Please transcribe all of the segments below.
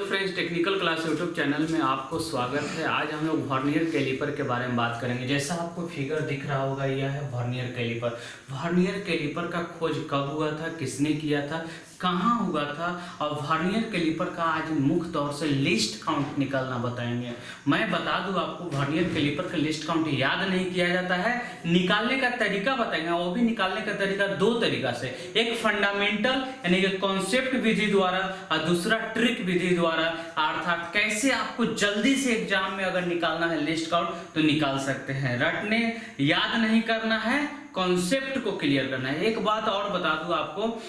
Friends, technical class YouTube channel में आपको स्वागत है। आज हम लोग वर्नियर कैलिपर के बारे में बात करेंगे। जैसा आपको फिगर दिख रहा होगा, यह है वर्नियर कैलिपर। वर्नियर कैलिपर का खोज कब हुआ था, किसने किया था, कहाँ हुआ था, और वर्नियर कैलिपर का आज मुख्य तौर से लिस्ट काउंट निकालना बताएंगे। मैं बता दूं आपको, वर्नियर कैलिपर का लिस्ट काउंट याद नहीं किया जाता है, निकालने का तरीका बताएंगे। वो भी निकालने का तरीका दो तरीका से, एक फंडामेंटल यानी कि कॉन्सेप्ट विधि द्वारा और दूसरा ट्रिक विधि द्वारा। अर्थात कैसे आपको जल्दी से एग्जाम में अगर निकालना है लिस्ट काउंट तो निकाल सकते हैं। रटने याद नहीं करना है, कॉन्सेप्ट को क्लियर करना है। एक बात और बता दूं आपको,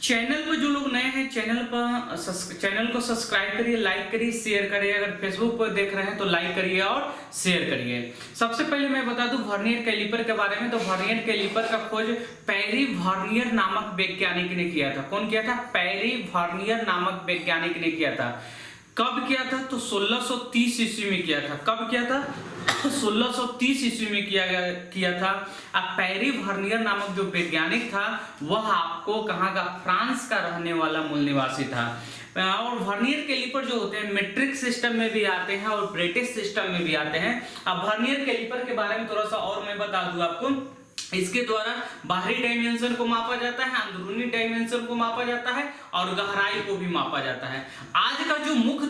चैनल पर जो लोग नए हैं चैनल को सब्सक्राइब करिए, लाइक करिए, शेयर करिए। अगर फेसबुक पर देख रहे हैं तो लाइक करिए और शेयर करिए। सबसे पहले मैं बता दूं वर्नियर कैलिपर के बारे में। तो वर्नियर कैलिपर का खोज पेरी वर्नियर नामक वैज्ञानिक ने किया था। कौन किया था? पेरी वर्नियर नामक वैज्ञानिक ने किया था। कब किया था? तो 1630 ईस्वी में किया था। कब किया था? 1630 ईस्वी में किया था। अब पेरी वर्नियर नामक जो वैज्ञानिक था वह आपको कहाँ का? फ्रांस का रहने वाला मूल निवासी था। और वर्नियर कैलिपर जो होते हैं मेट्रिक सिस्टम में भी आते हैं और ब्रिटिश सिस्टम में भी आते हैं। अब वर्नियर कैलिपर के बारे में थोड़ा सा और मैं बता दूं आपको। इसके द्वारा बाहरी डायमेंशन को मापा जाता है, अंदरूनी डायमेंशन को मापा जाता है और गहराई को भी मापा जाता है। आज का जो मुख्य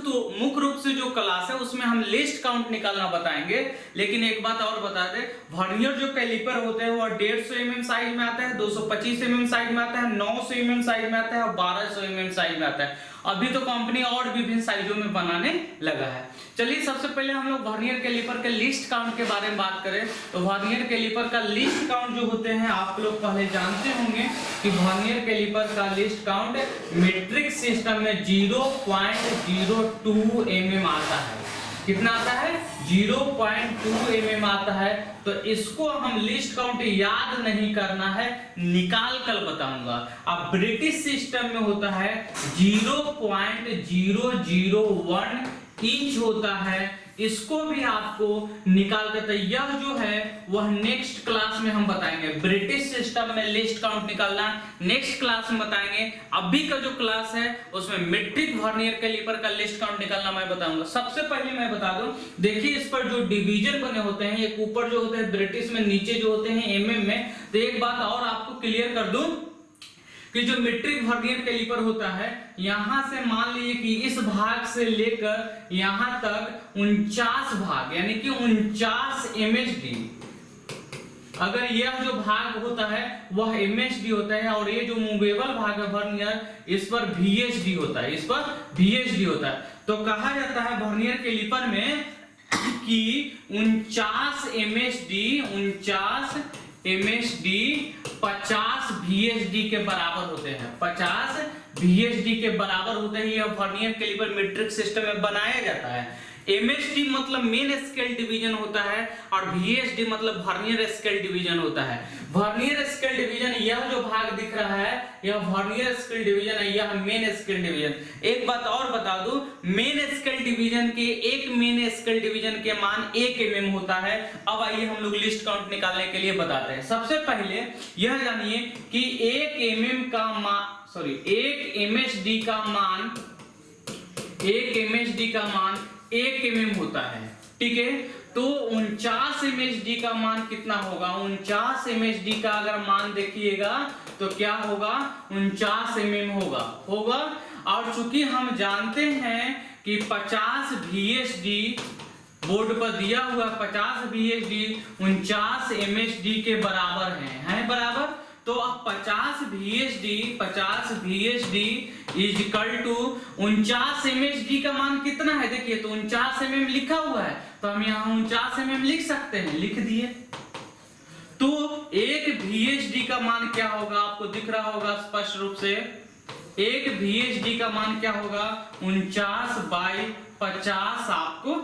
रूप से जो क्लास है उसमें हम लिस्ट काउंट निकालना बताएंगे। लेकिन एक बात और बता दें, वर्नियर जो कैलिपर होते हैं वो 150 mm साइज में आता है, 225 mm साइज में आता है, 900 mm साइज में आता है और 1200 mm साइज में आता है। अभी तो कंपनी और विभिन्न साइजों में बनाने लगा है। चलिए सबसे पहले हम लोग वर्नियर कैलिपर के लिस्ट काउंट के बारे में बात करें तो वर्नियर कैलिपर का लिस्ट काउंट जो होते हैं आप लोग पहले जानते होंगे कि वर्नियर कैलिपर का लिस्ट काउंट मीट्रिक सिस्टम में 0.02 mm आता है। कितना आता है? 0.2 mm आता है। तो इसको हम लिस्ट काउंट याद नहीं करना है, निकाल कर बताऊंगा। अब ब्रिटिश सिस्टम में होता है 0.001 इंच होता है। इसको भी आपको निकाल कर, यह जो है वह नेक्स्ट क्लास में हम बताएंगे। ब्रिटिश सिस्टम में लिस्ट काउंट निकालना नेक्स्ट क्लास में बताएंगे। अभी का जो क्लास है उसमें मीट्रिक वर्नियर कैलिपर का लिस्ट काउंट निकालना मैं बताऊंगा। सबसे पहले मैं बता दूं, देखिए इस पर जो डिवीजन बने होते हैं, एक ऊपर जो होते हैं ब्रिटिश में, नीचे जो होते हैं mm में। तो एक बात और आपको क्लियर कर दूं कि जो मीट्रिक वर्नियर कैलिपर होता है, यहां से मान लीजिए कि इस भाग से लेकर यहां तक 49 भाग यानी कि 49 MSD। अगर यह जो भाग होता है वह MSD होता है और ये जो मूवेबल भाग है वर्नियर, इस पर VSD होता है, इस पर VSD होता है। तो कहा जाता है वर्नियर कैलिपर में कि 49 MSD 50 VSD के बराबर होते हैं। 50 VSD के बराबर होते हैं। यह वर्नियर कैलिपर मीट्रिक सिस्टम में बनाया जाता है। MSD मतलब मेन स्केल डिवीजन होता है और VSD मतलब वर्नियर स्केल डिवीजन होता है। वर्नियर स्केल डिवीजन, यह जो भाग दिख रहा है यह वर्नियर स्केल डिवीजन है, यह मेन स्केल डिवीजन। एक बात और बता दूं, मेन स्केल डिवीजन के एक मेन स्केल डिवीजन के मान 1 mm होता है। अब आइए हम लोग लिस्ट काउंट निकालने के लिए बताते हैं। सबसे पहले यह जानिए कि 1 MSD का मान 1 mm होता है। ठीक है, तो 49 MSD का मान कितना होगा? 49 MSD का अगर मान देखिएगा तो क्या होगा? 49 mm होगा। और चूंकि हम जानते हैं कि 50 VSD बोर्ड पर दिया हुआ 50 VSD 49 MSD के बराबर है बराबर। तो अब 50 VSD is equal to 49 MSD का मान कितना है? देखिए तो 49 mm लिखा हुआ है, तो हम यहाँ 49 mm लिख सकते हैं, लिख दिए। तो 1 VSD का मान क्या होगा? आपको दिख रहा होगा स्पष्ट रूप से। 1 VSD का मान क्या होगा? 49/50 आपको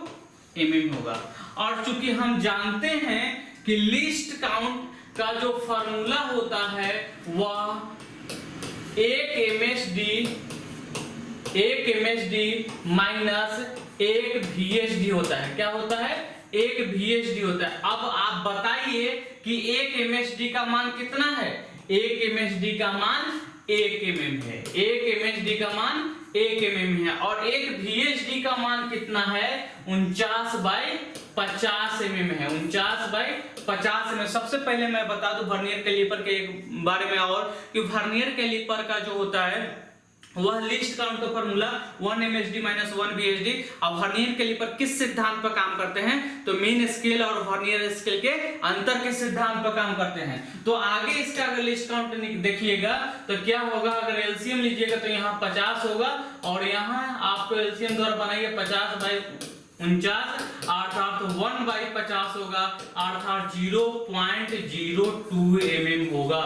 mm होगा। और चूंकि हम जानते हैं कि लिस्ट काउंट का जो फॉर्मूला होता है वह 1 MSD माइनस 1 VSD होता है। क्या होता है? 1 VSD होता है। अब आप बताइए कि 1 MSD का मान कितना है? 1 MSD का मान 1 mm है। 1 MSD का मान 1 mm है और एक VHD का मान कितना है 49/50 mm है। 49/50 mm। सबसे पहले मैं बता दूं वर्नियर कैलिपर के बारे में और कि वर्नियर कैलिपर का जो होता है वह लिस्ट काउंट का फॉर्मूला 1 MSD - 1 VHD। अब वर्नियर कैलिपर किस सिद्धांत पर काम करते हैं तो मेन स्केल और वर्नियर स्केल के अंतर के सिद्धांत पर काम करते हैं। तो आगे इसका अगर लिस्ट काउंट देखिएगा तो क्या होगा, अगर एलसीएम लीजिएगा तो यहाँ 50 होगा और यहाँ आपको एलसीएम द्वारा बनाइए 50/49 अर्थात 1/50 होगा अर्थात 0.02 mm होगा।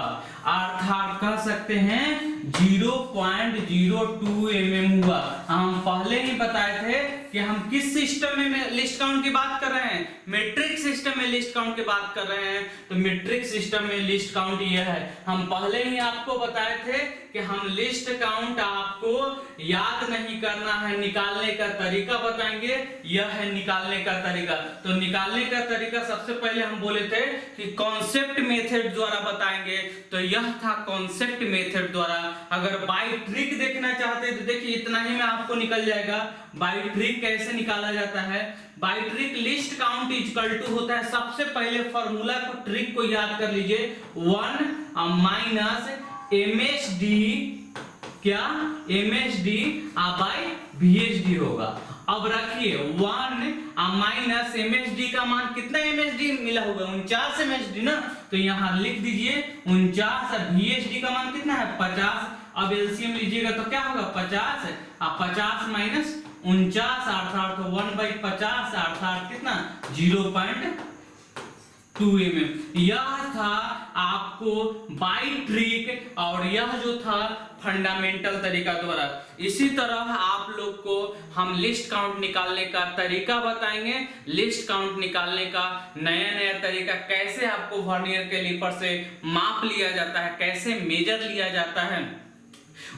अर्थात कह सकते हैं 0.02 mm हुआ। हम पहले ही बताए थे कि हम किस सिस्टम में लिस्ट काउंट की बात कर रहे हैं, मैट्रिक्स सिस्टम में लिस्ट काउंट की बात कर रहे हैं। तो मैट्रिक्स सिस्टम में लिस्ट काउंट यह है। हम पहले ही आपको बताए थे कि हम लिस्ट काउंट आपको याद नहीं करना है, निकालने का तरीका बताएंगे। यह है निकालने का तरीका। तो निकालने का तरीका सबसे पहले हम बोले थे कि कॉन्सेप्ट मेथड द्वारा बताएंगे। तो यह था कॉन्सेप्ट मेथड द्वारा। अगर बाय ट्रिक देखना चाहते हैं तो देखिए इतना ही में आपको निकल जाएगा। बाय ट्रिक कैसे निकाला जाता है, by trick least count equal to होता है, सबसे पहले फॉर्मूला को ट्रिक को याद कर लीजिए 1 - MSD क्या MSD बाय VHD होगा। अब रखिए 1 - MSD का मान कितना MSD मिला होगा 49 MSD ना, तो यहां लिख दीजिए 49 और VHD का मान कितना है 50। अब एलसीएम लीजिएगा तो क्या होगा 50 और 50 - 49 अर्थात 1/50 अर्थात कितना 0.2 mm। यह था आपको बाय ट्रिक और यह जो था फंडामेंटल तरीका द्वारा। इसी तरह आप लोग को हम लिस्ट काउंट निकालने का तरीका बताएंगे। लिस्ट काउंट निकालने का नया तरीका, कैसे आपको वर्नियर कैलिपर से माप लिया जाता है, कैसे मेजर लिया जाता है।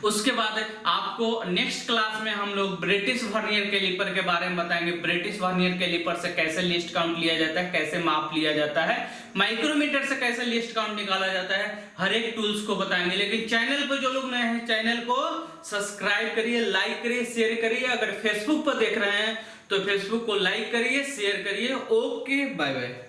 उसके बाद आपको नेक्स्ट क्लास में हम लोग ब्रिटिश वर्नियर कैलिपर के बारे में बताएंगे। ब्रिटिश वर्नियर कैलिपर से कैसे लिस्ट काउंट लिया जाता है, कैसे माप लिया जाता है, माइक्रोमीटर से कैसे लिस्ट काउंट निकाला जाता है, हर एक टूल्स को बताएंगे। लेकिन चैनल पर जो लोग नए हैं चैनल को सब्सक्राइब करिए, लाइक करिए, शेयर करिए। अगर फेसबुक पर देख रहे हैं तो फेसबुक को लाइक करिए, शेयर करिए। Okay, bye bye.